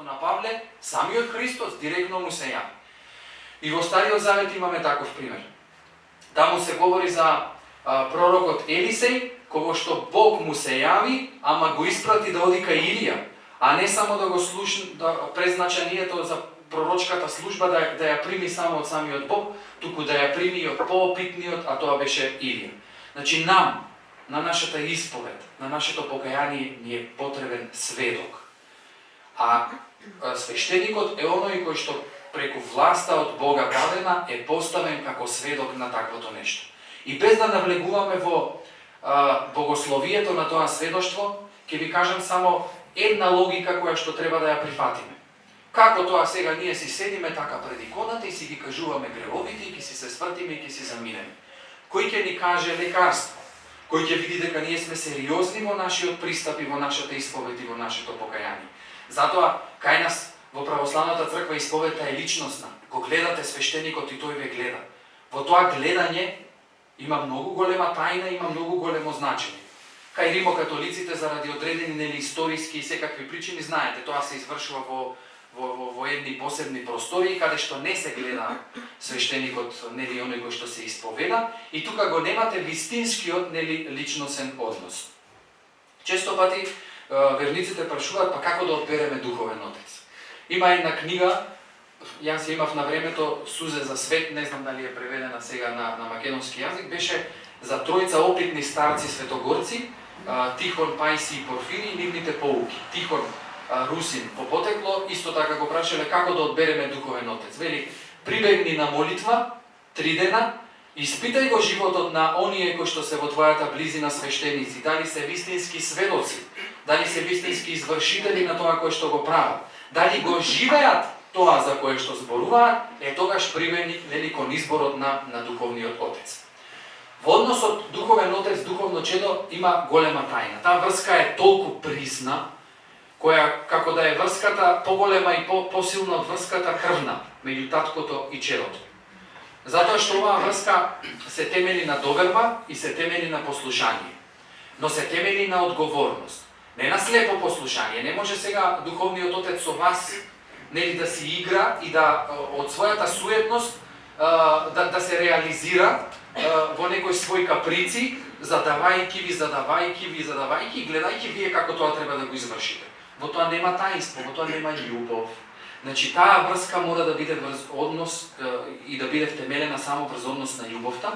на Павле, самиот Христос директно му се јави. И во Стариот Завет имаме таков пример. Таму се говори за пророкот Елисеј, кого што Бог му се јави, ама го испрати да оди кај Илија, а не само да го слушне, да презначението за пророчката служба да ја прими само од самиот Бог, туку да ја прими и од поопитниот, а тоа беше Илија. Значи нам, на нашата исповед, на нашето покаяние ни е потребен сведок. А свештеникот е оној кој што преку власта од Бога дадена е поставен како сведок на таквото нешто. И без да навлегуваме во богословието на тоа сведоштво, ќе ви кажам само една логика која што треба да ја прифатиме. Како тоа сега ние си седиме така пред иконата и си ги кажуваме гревовите и ќе си се свртиме и ќе си заминеме. Кој ќе ни каже лекарство? Кој ќе види дека ние сме сериозни во нашиот пристап и во нашата исповед и во нашето покаяние? Затоа, кај нас во православната црква исповедта е личностна. Го гледате свештеникот и тој ве гледа. Во тоа гледање има многу голема тајна, има многу големо значење. Кај римокатолиците заради одредени историски и секакви причини, знаете, тоа се извршува во едни посебни простори, каде што не се гледа свештеникот, нели оној кој што се исповеда, и тука го немате вистинскиот, нели, личносен однос. Често пати верниците прашуваат, па како да одбереме духовен отец? Има една книга, јас ја имав на времето Сузе за свет, не знам дали е преведена сега на македонски јазик, беше за тројца опитни старци светогорци, Тихон, Пајси и Порфири и нивните поуки. Тихон, русин по потекло, исто така го прашале како да одбереме духовен отец. Вели, прибегни на молитва 3 дена, испитај го животот на оние кои што се во твојата близина свештеници, дали се вистински сведоци, дали се вистински извршители на тоа кое што го прават, дали го живеат тоа за кое што зборуваат, тогаш прибегни, нели, кон изборот на духовниот отец. Во односот духовен отец, духовно чедо има голема тајна. Таа врска е толку присна, која, како да е врската поголема и посилна од врската крвна меѓу таткото и чедото. Затоа што оваа врска се темели на доверба и се темели на послушање, но се темели на одговорност. Не на слепо послушање. Не може сега духовниот отец со вас, нели, да си игра и да од својата суетност да се реализира во некои своји каприци, задавајки ви, и гледајки вие како тоа треба да го извршите. Во тоа нема таинство, во тоа нема љубов. Значи, таа врска мора да биде врз однос и да биде втемелена само врз однос на љубовта.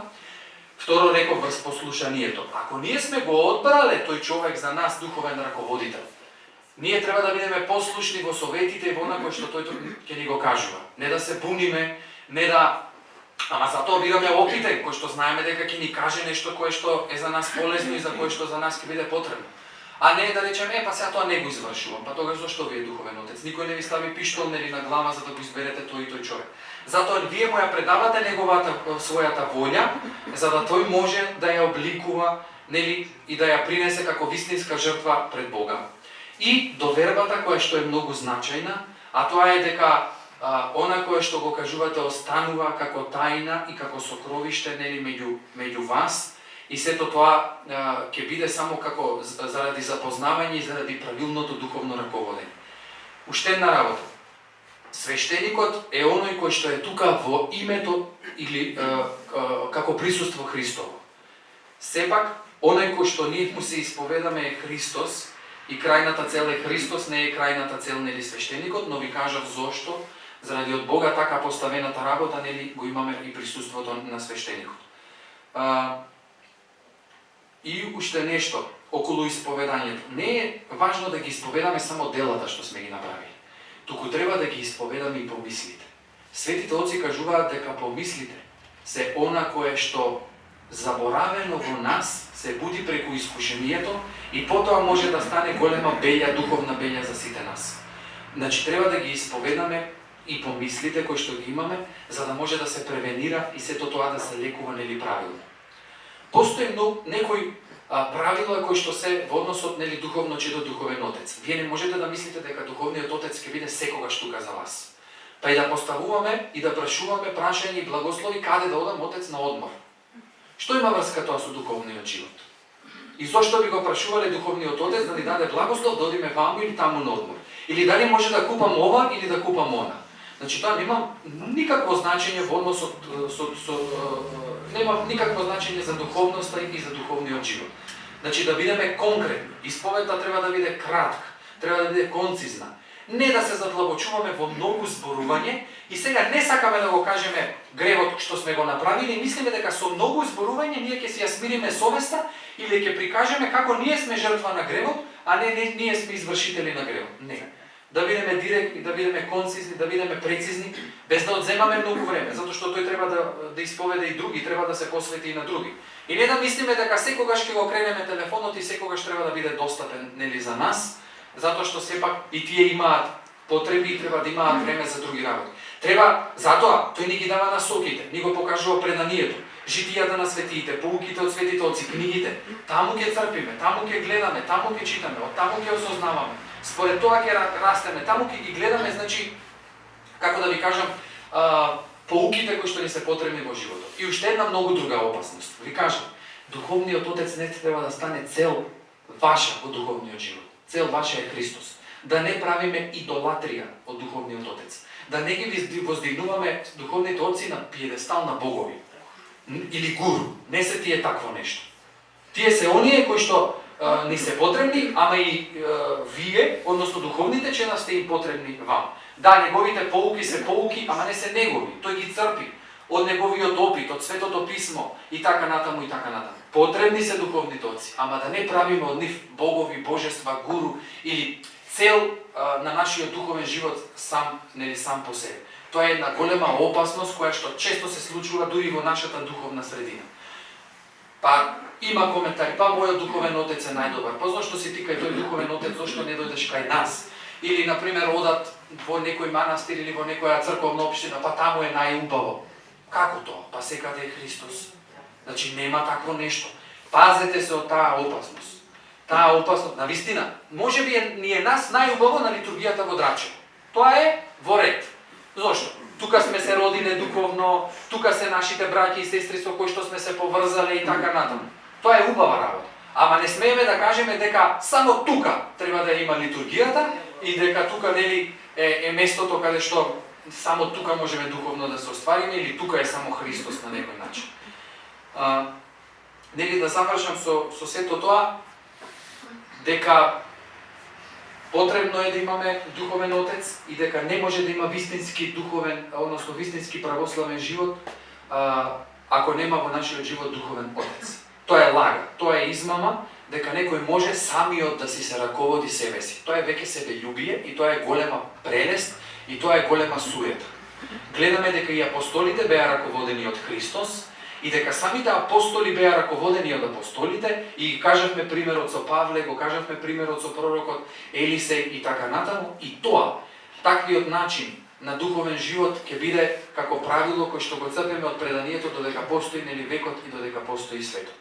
Второ, реков, врз послушанието. Ако ние сме го одбрале тој човек за нас духовен раководител, ние треба да бидеме послушни во советите и во она кој што тој ќе ни го кажува. Не да се буниме, не да... Ама затоа бираме опитен, кој што знаеме дека ќе ни каже нешто кое што е за нас полезно и за кое што за нас ќе биде потребно. А не да речеме, па сега тоа не го извршувам, па тогаш зашто ви е духовен отец? Никој не ви стави пиштол, нели, на глава за да го изберете тој и тој човек. Затоа вие му ја предавате неговата својата волја, за да тој може да ја обликува, нели, и да ја принесе како вистинска жртва пред Бога. И довербата која што е многу значајна, а тоа е дека она кое што го кажувате останува како тајна и како сокровиште, нели, меѓу вас, и сето тоа ќе биде само како заради запознавање и заради правилното духовно раководење. Уште една работа. Свештеникот е оној кој што е тука во името или како присуство Христово. Сепак, оној кој што ние му се исповедаме е Христос и крајната цел е Христос, не е крајната цел, нели, свештеникот, но ви кажав зошто. Заради од Бога така поставената работа, нели, го имаме и присуството на свештеникот. И уште нешто околу исповедањето. Не е важно да ги исповедаме само делата што сме ги направили, туку треба да ги исповедаме и помислите. Светите отци кажуваат дека помислите се она кое што заборавено во нас се буди преку искушението и потоа може да стане голема белја, духовна белја за сите нас. Значи треба да ги исповедаме и помислите кои што ги имаме, за да може да се превенира и сето тоа да се лекува, нели, правилно. Постои некои правила кои што се во односот, нели, духовно чедо, духовен отец. Вие не можете да мислите дека духовниот отец ќе биде секогаш тука за вас. Па и да поставуваме и да прашуваме прашања и благослови каде да одам отец на одмор. Што има врска тоа со духовниот живот? И зошто би го прашувале духовниот отец да ни даде благослов да одиме ваму или таму на одмор? Или дали може да купам ова или да купам она. Значи тоа нема никакво значење во однос нема никакво значење за духовноста и за духовниот живот. Значи да бидеме конкретни. Исповедта треба да биде кратка, треба да биде концизна. Не да се задлабочуваме во многу зборување и сега не сакаме да го кажеме гревот што сме го направили, мислиме дека со многу зборување ние ќе си ја смириме совеста или ќе прикажеме како ние сме жртва на гревот, а не ние сме извршители на гревот. Не. Да бидеме директни, да бидеме концизни, да бидеме прецизни, без да одземаме многу време, затоа што тој треба да исповеда и други, треба да се посвети и на други. И не да мислиме дека секогаш ќе го кренеме телефонот и секогаш треба да биде достапен нели за нас, затоа што сепак и тие имаат потреби и треба да имаат време за други работи. Треба затоа тој ни ги дава насоките, ни го покажува преданието, житијата на светиите, поуките од светите отци, книгите. Таму ќе црпиме, таму ќе гледаме, таму ќе читаме, од таму ќе осознаваме. Според тоа ќе растеме, таму ќе ги гледаме, значи, како да ви кажам, поуките кои што ни се потребни во животот. И уште една многу друга опасност. Ви кажам, духовниот отец не треба да стане цел ваша во духовниот живот. Цел ваша е Христос. Да не правиме идолатрија од духовниот отец. Да не ги воздигнуваме духовните отци на пиедестал на богови. Или гуру. Не се тие такво нешто. Тие се оние кои што ни се потребни, ама и вие, односно духовните чена сте им потребни вам. Да, неговите поуки се поуки, ама не се негови. Тој ги црпи од неговиот опит, од Светото писмо и така натаму и така натаму. Потребни се духовните отци, ама да не правиме од нив богови, божества, гуру или цел на нашиот духовен живот сам по себе. Тоа е една голема опасност која што често се случува дури во нашата духовна средина. Па има коментари, па мојот духовен отец е најдобар. Па зошто си ти кај тој духовен отец, зошто не дојдеш кај нас? Или на пример одат во некој манастир или во некоја црковна општина, па таму е најубаво. Како тоа? Па секаде е Христос. Значи нема такво нешто. Пазете се од таа опасност. Таа опасност, навистина, можеби ни е нас најубаво на литургијата во Драчево. Тоа е во ред. Зошто? Тука сме се родиле духовно, тука се нашите браќи и сестри со кои што сме се поврзале и така натаму. Тоа е убава работа. Ама не смееме да кажеме дека само тука треба да има литургијата и дека тука нели е местото каде што само тука можеме духовно да се оствариме или тука е само Христос на некој начин. Нели да завршам со сето тоа дека потребно е да имаме духовен отец и дека не може да има вистински духовен, односно вистински православен живот ако нема во нашиот живот духовен отец. Тоа е лага, тоа е измама, дека некој може самиот да си се раководи себе си. Тоа е веќе себељубие и тоа е голема прелест и тоа е голема суета. Гледаме дека и апостолите беа раководени од Христос и дека самите апостоли беа раководени од апостолите и кажавме примерот со Павле, го кажавме примерот со пророкот Елисеј и така натаму и тоа, таквиот начин на духовен живот ќе биде како правило кој што го црпиме од преданието додека постои нели векот и додека постои светот.